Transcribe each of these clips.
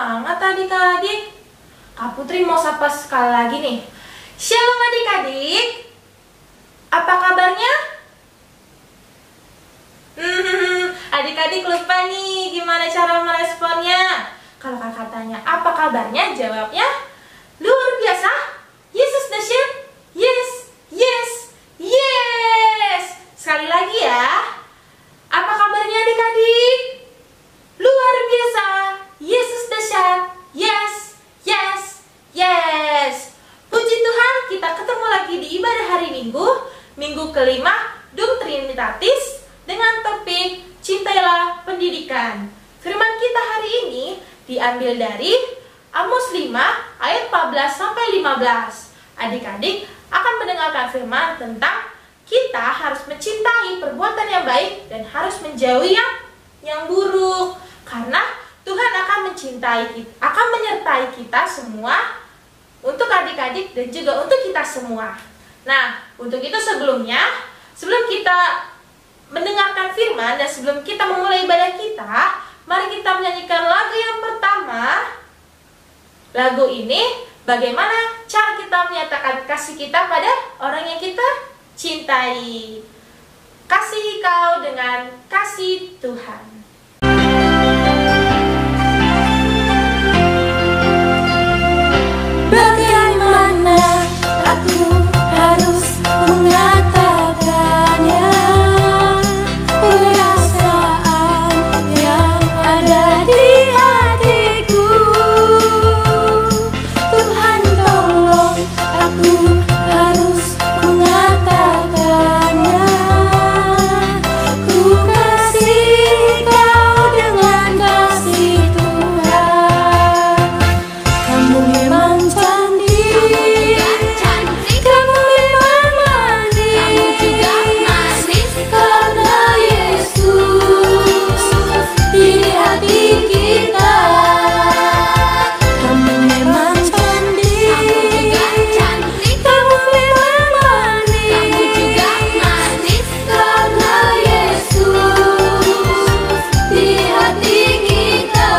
banget adik-adik. Kak Putri mau sapa sekali lagi nih. Shalom adik-adik. Apa kabarnya? Adik-adik lupa nih gimana cara meresponnya. Kalau kakak tanya apa kabarnya, jawabnya luar biasa. Yesus dahsyat. Yes, yes, yes. Sekali lagi ya. Apa kabarnya adik-adik? Luar biasa. Yesus dahsyat. Yes, yes, yes. Puji Tuhan, kita ketemu lagi di ibadah hari Minggu, minggu kelima, Dum Trinitatis, dengan topik Cintailah Pendidikan. Firman kita hari ini diambil dari Amos 5 ayat 14 sampai 15. Adik-adik akan mendengarkan firman tentang kita harus mencintai perbuatan yang baik dan harus menjauhi yang buruk. Karena Tuhan akan mencintai kita, akan menyertai kita semua, untuk adik-adik dan juga untuk kita semua. Nah, untuk itu sebelum kita mendengarkan firman dan sebelum kita memulai ibadah kita, mari kita menyanyikan lagu yang pertama. Lagu ini bagaimana cara kita menyatakan kasih kita pada orang yang kita cintai. Kasihi kau dengan kasih Tuhan. Bagaimana aku harus mengatakannya, perasaan yang ada di hatiku. Tuhan tolong, aku harus mengatakannya. Ku kasih kau dengan kasih Tuhan. Kamu memang cantik, kamu memang manis, karena Yesus di hati kita. Kamu memang cantik, kamu memang manis, karena Yesus di hati kita.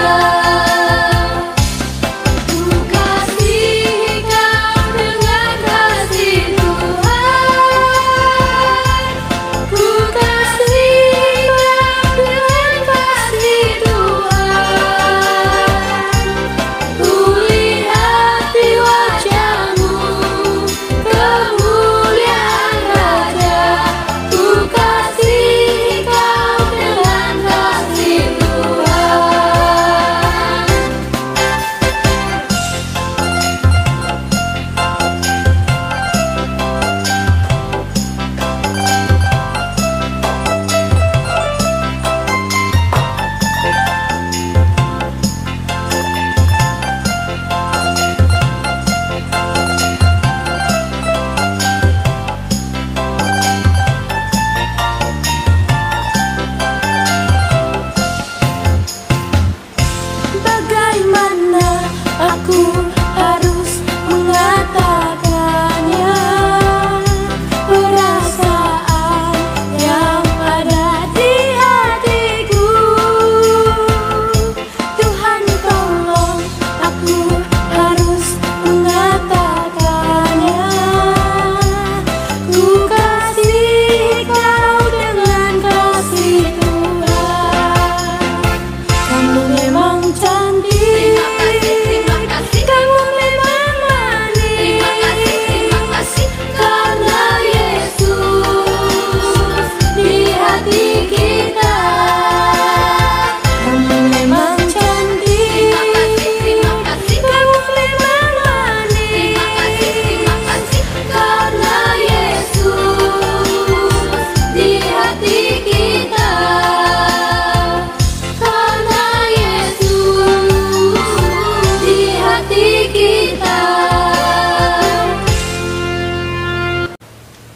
Ku kasih kau dengan kasih Tuhan. Ku kasih kau dengan kasih Tuhan. Ku lihat di wajahmu kemuliaan Raja. Ku kasih kau dengan kasih Tuhan. Bagaimana aku harus mengatakannya, perasaan yang ada di hatiku. Tuhan tolong, aku harus mengatakannya. Ku kasih kau dengan kasih Tuhan. Kamu memang cantik, kamu memang manis, karena Yesus di hati kita. Kamu memang cantik, kamu memang manis, karena Yesus di hati kita. Karena Yesus di hati kita.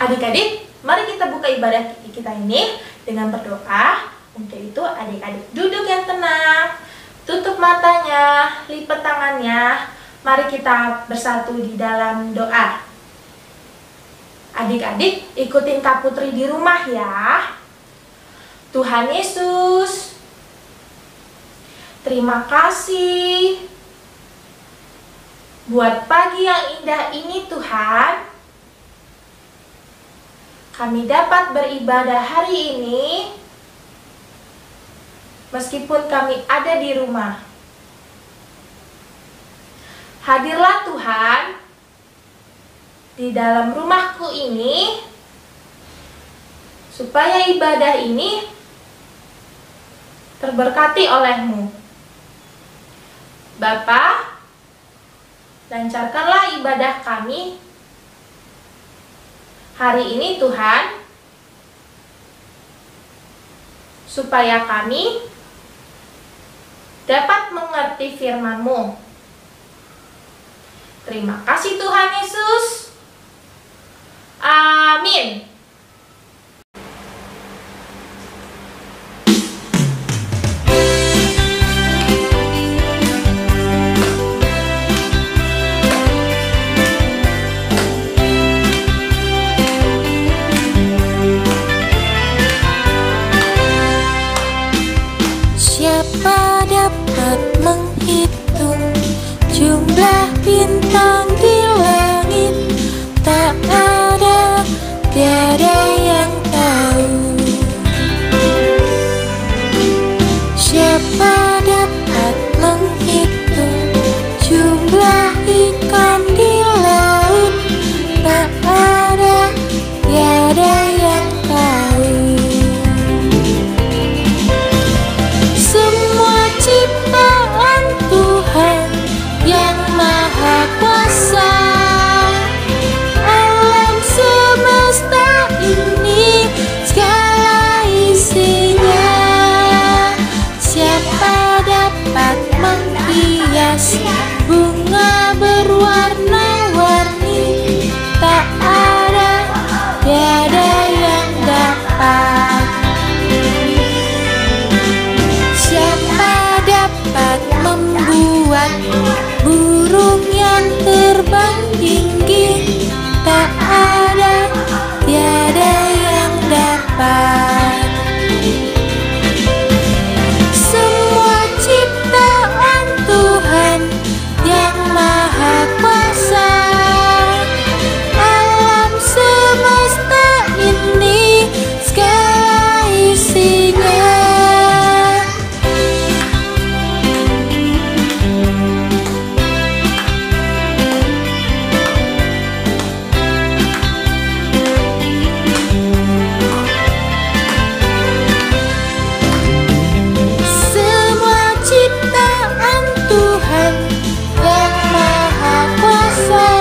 Adik-adik, mari kita buka ibadah kita ini dengan berdoa. Untuk itu adik-adik duduk yang tenang, tutup matanya, lipat tangannya. Mari kita bersatu di dalam doa. Adik-adik ikutin Kak Putri di rumah ya. Tuhan Yesus, terima kasih buat pagi yang indah ini Tuhan, kami dapat beribadah hari ini meskipun kami ada di rumah. Hadirlah Tuhan di dalam rumahku ini, supaya ibadah ini terberkati oleh-Mu. Bapa, lancarkanlah ibadah kami hari ini Tuhan, supaya kami dapat mengerti firman-Mu. Terima kasih Tuhan Yesus. Amin. Siapa dapat menghitung jumlah bintang di langit? Tak ada, tiada yang tahu. Siapa dapat menghitung jumlah ikan di laut? Tak ada, tiada yang tahu. Semua ciptaan Tuhan yang Maha Kuasa, alam semesta ini segala isinya. Siapa dapat menghias bunga berwarna-warni? Tak ada, tiada yang dapat. Siapa dapat membuat burung yang terbang tinggi? Tak ada, tiada yang dapat. Semua ciptaan Tuhan yang Maha Kuasa, alam semesta ini segala isinya. Semua ciptaan Tuhan yang Maha Kuasa,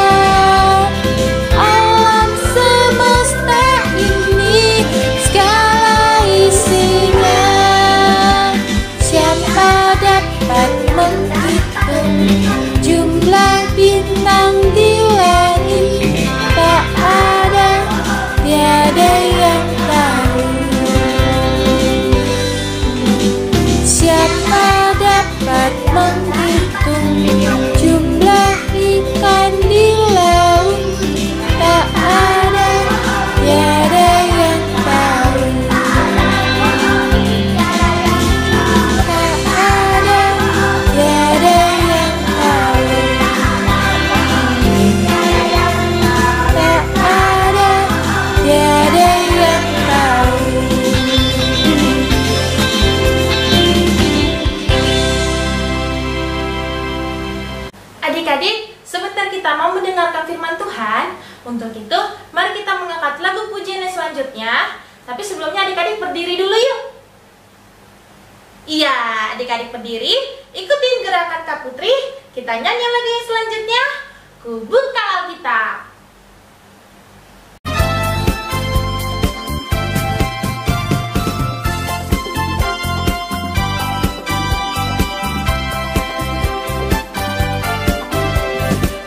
alam semesta ini segala isinya. Siapa dapat menghitung jumlah bintang di langit? Tak ada, tiada yang tahu. Siapa dapat menghitung jumlah ikan di laut? Tak ada, tiada yang tahu. Tak ada, tiada yang tahu. Tak ada, tiada yang tahu. Adik-adik, sebentar kita mau mendengarkan firman Tuhan. Untuk itu, mari kita mengangkat lagu pujian yang selanjutnya. Tapi sebelumnya adik-adik berdiri dulu yuk. Iya, adik-adik berdiri. Ikutin gerakan Kak Putri. Kita nyanyi lagu yang selanjutnya. Ku buka Alkitab.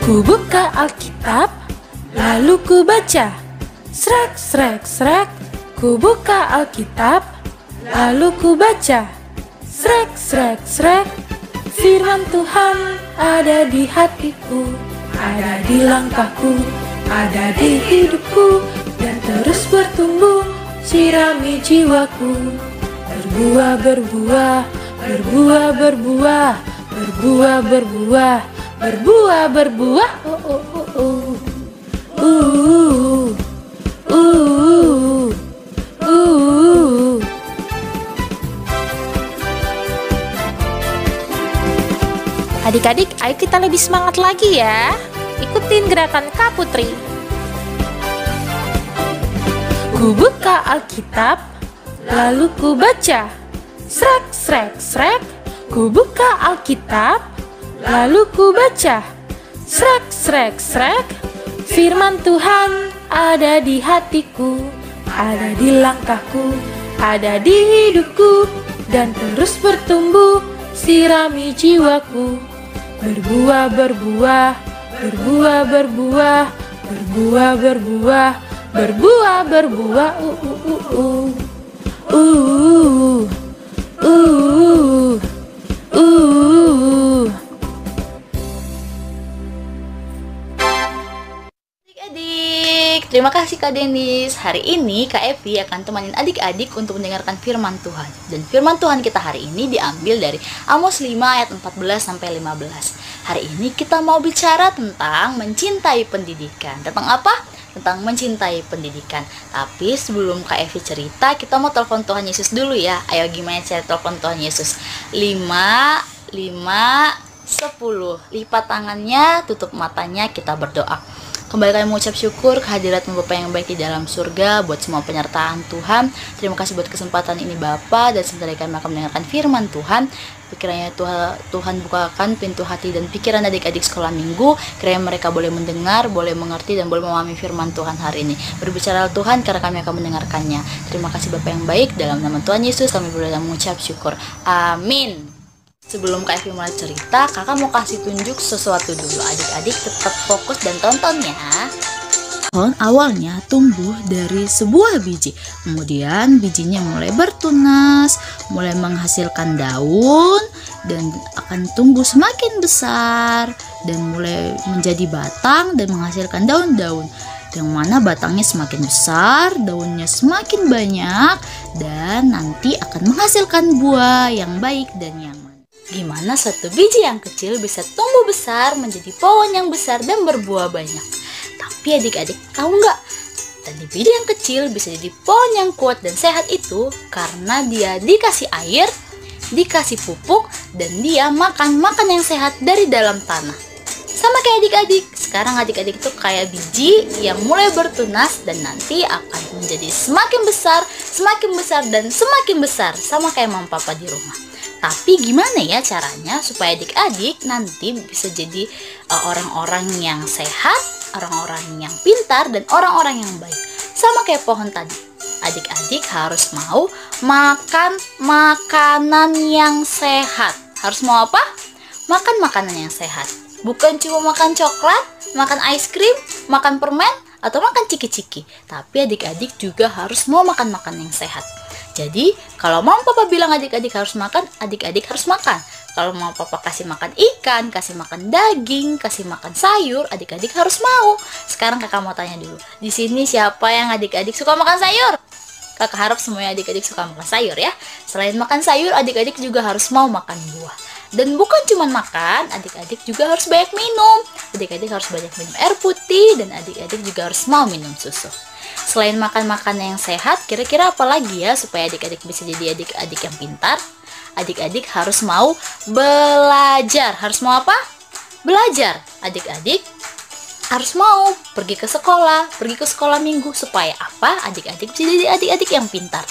Ku buka Alkitab, lalu ku baca. Srek, srek, srek. Ku buka Alkitab, lalu ku baca. Srek, srek, srek. Firman Tuhan ada di hatiku, ada di langkahku, ada di hidupku, dan terus bertumbuh, sirami jiwaku. Berbuah, berbuah, berbuah, berbuah, berbuah, berbuah, berbuah, berbuah. Adik-adik, ayo kita lebih semangat lagi ya. Ikutin gerakan Kak Putri. Ku buka Alkitab, lalu ku baca. Srek, srek, srek. Ku buka Alkitab, lalu ku baca. Srek, srek, srek. Firman Tuhan ada di hatiku, ada di langkahku, ada di hidupku, dan terus bertumbuh, sirami jiwaku. Berbuah, berbuah, berbuah, berbuah, berbuah, berbuah, berbuah, berbuah. Adik-adik, terima kasih Kak Denis. Hari ini Kak Evi akan temanin adik-adik untuk mendengarkan firman Tuhan. Dan firman Tuhan kita hari ini diambil dari Amos 5 ayat 14-15. Hari ini kita mau bicara tentang mencintai pendidikan. Tentang apa? Tentang mencintai pendidikan. Tapi sebelum Kak Evi cerita, kita mau telepon Tuhan Yesus dulu ya. Ayo gimana cara telepon Tuhan Yesus? 5, 10. Lipat tangannya, tutup matanya, kita berdoa. Kembali kami mengucap syukur kehadirat-Mu Bapa yang baik di dalam surga, buat semua penyertaan Tuhan. Terima kasih buat kesempatan ini Bapa, dan sebentar kami akan mendengarkan firman Tuhan. Kiranya Tuhan bukakan pintu hati dan pikiran adik-adik sekolah minggu, kiranya mereka boleh mendengar, boleh mengerti, dan boleh memahami firman Tuhan hari ini. Berbicara Tuhan, karena kami akan mendengarkannya. Terima kasih Bapa yang baik, dalam nama Tuhan Yesus kami boleh mengucap syukur. Amin. Sebelum Kak Evi mulai cerita, kakak mau kasih tunjuk sesuatu dulu. Adik-adik tetap fokus dan tonton ya. Pohon awalnya tumbuh dari sebuah biji. Kemudian bijinya mulai bertunas, mulai menghasilkan daun, dan akan tumbuh semakin besar, dan mulai menjadi batang dan menghasilkan daun-daun. Yang mana batangnya semakin besar, daunnya semakin banyak, dan nanti akan menghasilkan buah yang baik dan yang manis. Gimana satu biji yang kecil bisa tumbuh besar menjadi pohon yang besar dan berbuah banyak? Tapi adik-adik tahu nggak? Tadi biji yang kecil bisa jadi pohon yang kuat dan sehat itu karena dia dikasih air, dikasih pupuk, dan dia makan yang sehat dari dalam tanah. Sama kayak adik-adik. Sekarang adik-adik itu kayak biji yang mulai bertunas dan nanti akan menjadi semakin besar, dan semakin besar. Sama kayak mama papa di rumah. Tapi gimana ya caranya supaya adik-adik nanti bisa jadi orang-orang yang sehat, orang-orang yang pintar, dan orang-orang yang baik. Sama kayak pohon tadi. Adik-adik harus mau makan makanan yang sehat. Harus mau apa? Makan makanan yang sehat. Bukan cuma makan coklat, makan es krim, makan permen, atau makan ciki-ciki. Tapi adik-adik juga harus mau makan yang sehat. Jadi, kalau mama papa bilang adik-adik harus makan, adik-adik harus makan. Kalau mama papa kasih makan ikan, kasih makan daging, kasih makan sayur, adik-adik harus mau. Sekarang kakak mau tanya dulu. Di sini siapa yang adik-adik suka makan sayur? Kakak harap semuanya adik-adik suka makan sayur ya. Selain makan sayur, adik-adik juga harus mau makan buah. Dan bukan cuma makan, adik-adik juga harus banyak minum. Adik-adik harus banyak minum air putih, dan adik-adik juga harus mau minum susu. Selain makan makanan yang sehat, kira-kira apa lagi ya supaya adik-adik bisa jadi adik-adik yang pintar? Adik-adik harus mau belajar. Harus mau apa? Belajar. Adik-adik harus mau pergi ke sekolah minggu. Supaya apa? Adik-adik bisa jadi adik-adik yang pintar.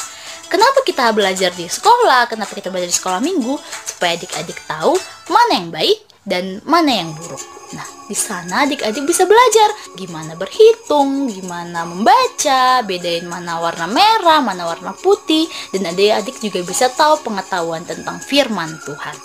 Kenapa kita belajar di sekolah? Kenapa kita belajar di sekolah minggu? Supaya adik-adik tahu mana yang baik dan mana yang buruk. Nah, di sana adik-adik bisa belajar gimana berhitung, gimana membaca, bedain mana warna merah, mana warna putih, dan adik-adik juga bisa tahu pengetahuan tentang firman Tuhan.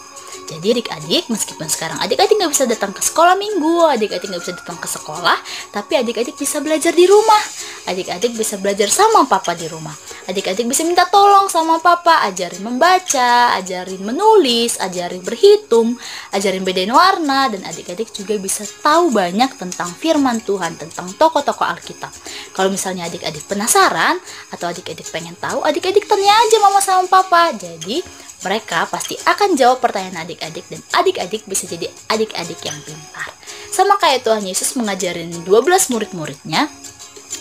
Jadi adik-adik, meskipun sekarang adik-adik nggak bisa datang ke sekolah minggu, adik-adik nggak bisa datang ke sekolah, tapi adik-adik bisa belajar di rumah. Adik-adik bisa belajar sama papa di rumah. adik-adik bisa minta tolong sama papa, ajarin membaca, ajarin menulis, ajarin berhitung, ajarin bedain warna, dan adik-adik juga bisa tahu banyak tentang firman Tuhan, tentang tokoh-tokoh Alkitab. Kalau misalnya adik-adik penasaran atau adik-adik pengen tahu, adik-adik tanya aja mama sama papa. Jadi mereka pasti akan jawab pertanyaan adik-adik, dan adik-adik bisa jadi adik-adik yang pintar. Sama kayak Tuhan Yesus mengajarin 12 murid-muridnya,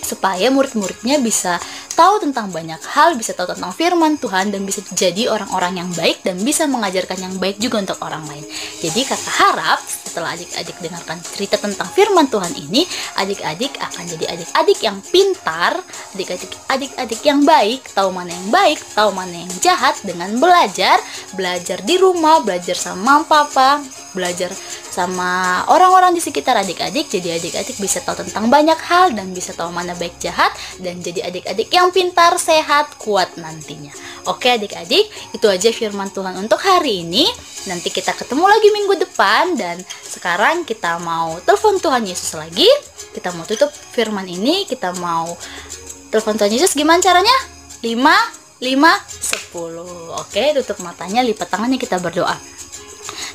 supaya murid-muridnya bisa tahu tentang banyak hal, bisa tahu tentang firman Tuhan, dan bisa jadi orang-orang yang baik dan bisa mengajarkan yang baik juga untuk orang lain. Jadi kakak harap setelah adik-adik dengarkan cerita tentang firman Tuhan ini, adik-adik akan jadi adik-adik yang pintar, adik-adik yang baik, tahu mana yang baik, tahu mana yang jahat, dengan belajar di rumah, belajar sama papa, belajar sama orang-orang di sekitar adik-adik. Jadi adik-adik bisa tahu tentang banyak hal dan bisa tahu mana baik jahat, dan jadi adik-adik yang pintar, sehat, kuat nantinya. Oke adik-adik, itu aja firman Tuhan untuk hari ini. Nanti kita ketemu lagi minggu depan, dan sekarang kita mau telepon Tuhan Yesus lagi. Kita mau tutup firman ini, kita mau telepon Tuhan Yesus. Gimana caranya? 5, 10. Oke, tutup matanya, lipat tangannya, kita berdoa.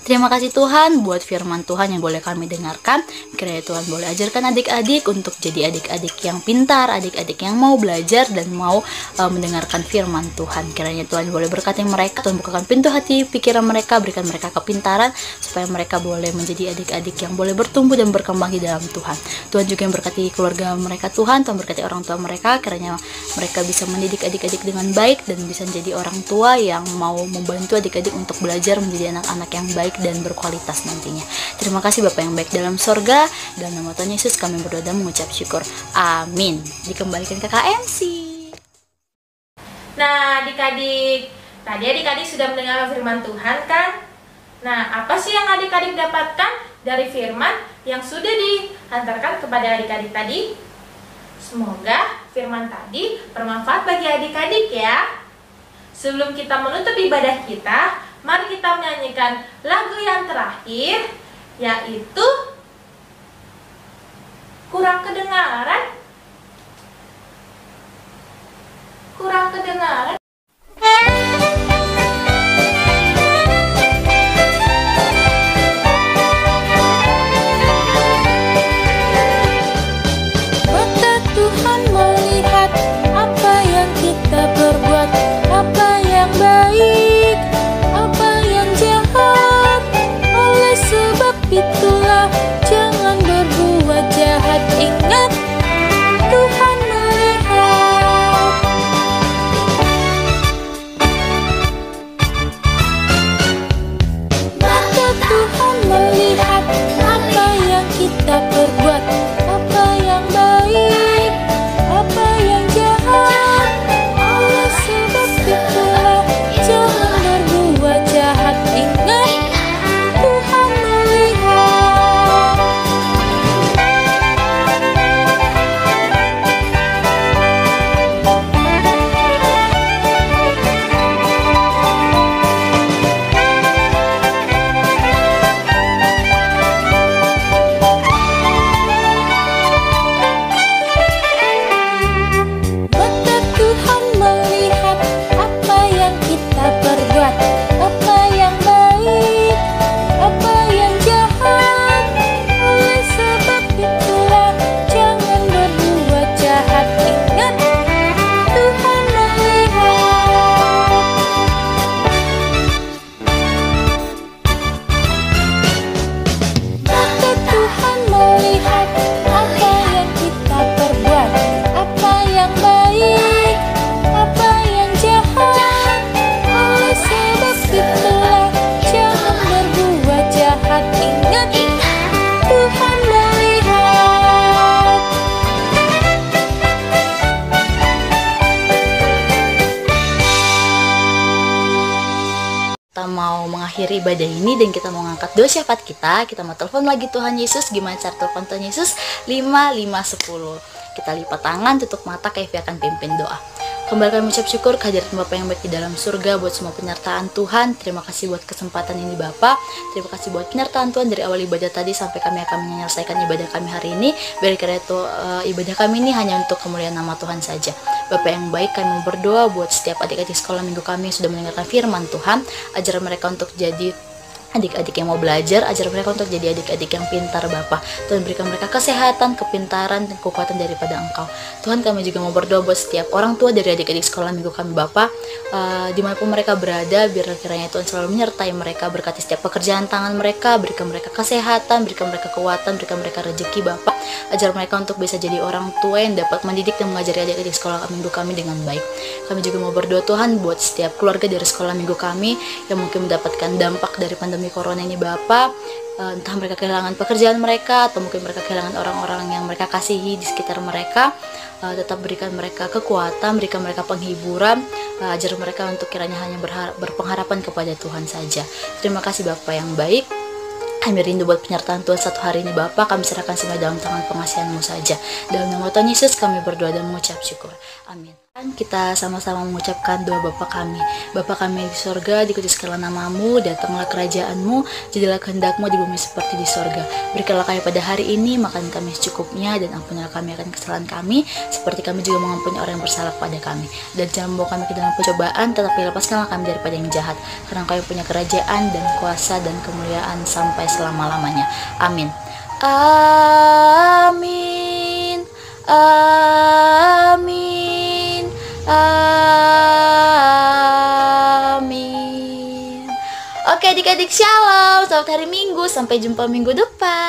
Terima kasih Tuhan buat firman Tuhan yang boleh kami dengarkan. Kiranya Tuhan boleh ajarkan adik-adik untuk jadi adik-adik yang pintar, adik-adik yang mau belajar dan mau mendengarkan firman Tuhan. Kiranya Tuhan boleh berkati mereka, Tuhan bukakan pintu hati pikiran mereka, berikan mereka kepintaran supaya mereka boleh menjadi adik-adik yang boleh bertumbuh dan berkembang di dalam Tuhan. Tuhan juga yang berkati keluarga mereka Tuhan berkati orang tua mereka. Kiranya mereka bisa mendidik adik-adik dengan baik dan bisa menjadi orang tua yang mau membantu adik-adik untuk belajar menjadi anak-anak yang baik dan berkualitas nantinya. Terima kasih Bapa yang baik dalam sorga, dalam nama Tuhan Yesus kami berdoa dan mengucap syukur. Amin. Dikembalikan ke KMC. Nah adik-adik, tadi adik-adik sudah mendengar firman Tuhan kan? Nah apa sih yang adik-adik dapatkan dari firman yang sudah dihantarkan kepada adik-adik tadi? Semoga firman tadi bermanfaat bagi adik-adik ya. Sebelum kita menutup ibadah kita, mari kita menyanyikan lagu yang terakhir, yaitu Kurang Kedengaran. Kurang kedengaran. Mata Tuhan melihat apa yang kita berbuat, apa yang baik, apa yang jahat. Oleh sebab itulah jangan berbuat jahat. Ingat, Tuhan melihat. Mata Tuhan melihat apa yang kita perbuat, apa yang baik, apa yang jahat. Oleh sebab itulah jangan berbuat jahat. Ingat, Tuhan melihat. Mata Tuhan melihat apa yang kita perbuat, apa yang baik, apa yang jahat. Oleh sebab itulah jangan berbuat jahat. Ingat, Tuhan melihat. Mata Tuhan melihat apa yang kita perbuat, apa yang baik, apa yang jahat. Oleh sebab itulah jangan berbuat jahat. Ingat, Tuhan melihat. Kita mau mengakhiri ibadah ini dan kita mau ngangkat doa syafaat kita mau telepon lagi Tuhan Yesus. Gimana cara telepon Tuhan Yesus? 5, 10. Kita lipat tangan, tutup mata, Kevin akan pimpin doa. Kembali kami mengucap syukur kehadiran Bapak yang baik di dalam surga buat semua penyertaan Tuhan. Terima kasih buat kesempatan ini Bapak. Terima kasih buat penyertaan Tuhan dari awal ibadah tadi sampai kami akan menyelesaikan ibadah kami hari ini. Biar karena itu ibadah kami ini hanya untuk kemuliaan nama Tuhan saja. Bapak yang baik, kami mau berdoa buat setiap adik-adik sekolah minggu kami yang sudah mendengarkan firman Tuhan. Ajar mereka untuk jadi adik-adik yang mau belajar, ajar mereka untuk jadi adik-adik yang pintar Bapak. Tuhan berikan mereka kesehatan, kepintaran, dan kekuatan daripada Engkau. Tuhan kami juga mau berdoa buat setiap orang tua dari adik-adik sekolah minggu kami Bapak, dimanapun mereka berada, biar kiranya Tuhan selalu menyertai mereka, berkati setiap pekerjaan tangan mereka, berikan mereka kesehatan, berikan mereka kekuatan, berikan mereka rezeki Bapak. Ajar mereka untuk bisa jadi orang tua yang dapat mendidik dan mengajari adik-adik sekolah minggu kami dengan baik. Kami juga mau berdoa Tuhan buat setiap keluarga dari sekolah minggu kami yang mungkin mendapatkan dampak dari pandemi corona ini Bapak, entah mereka kehilangan pekerjaan mereka atau mungkin mereka kehilangan orang-orang yang mereka kasihi di sekitar mereka. Tetap berikan mereka kekuatan, berikan mereka penghiburan, ajar mereka untuk kiranya hanya berpengharapan kepada Tuhan saja. Terima kasih Bapak yang baik. Kami rindu buat penyertaan Tuhan satu hari ini Bapak. Kami serahkan semua dalam tangan pengasihan-Mu saja. Dalam nama Tuhan Yesus kami berdoa dan mengucap syukur. Amin. Kita sama-sama mengucapkan doa Bapa kami. Bapa kami di sorga, dikuduskanlah nama-Mu, datanglah kerajaan-Mu, jadilah kehendak-Mu di bumi seperti di sorga. Berikanlah kami pada hari ini makan kami secukupnya, dan ampunilah kami akan kesalahan kami, seperti kami juga mengampuni orang yang bersalah kepada kami. Dan jangan membawa kami ke dalam pencobaan, tetapi lepaskanlah kami daripada yang jahat. Karena Engkau yang punya kerajaan dan kuasa dan kemuliaan sampai selama-lamanya. Amin. Amin. Amin. Amin. Oke adik-adik, shalom. Selamat hari Minggu. Sampai jumpa minggu depan.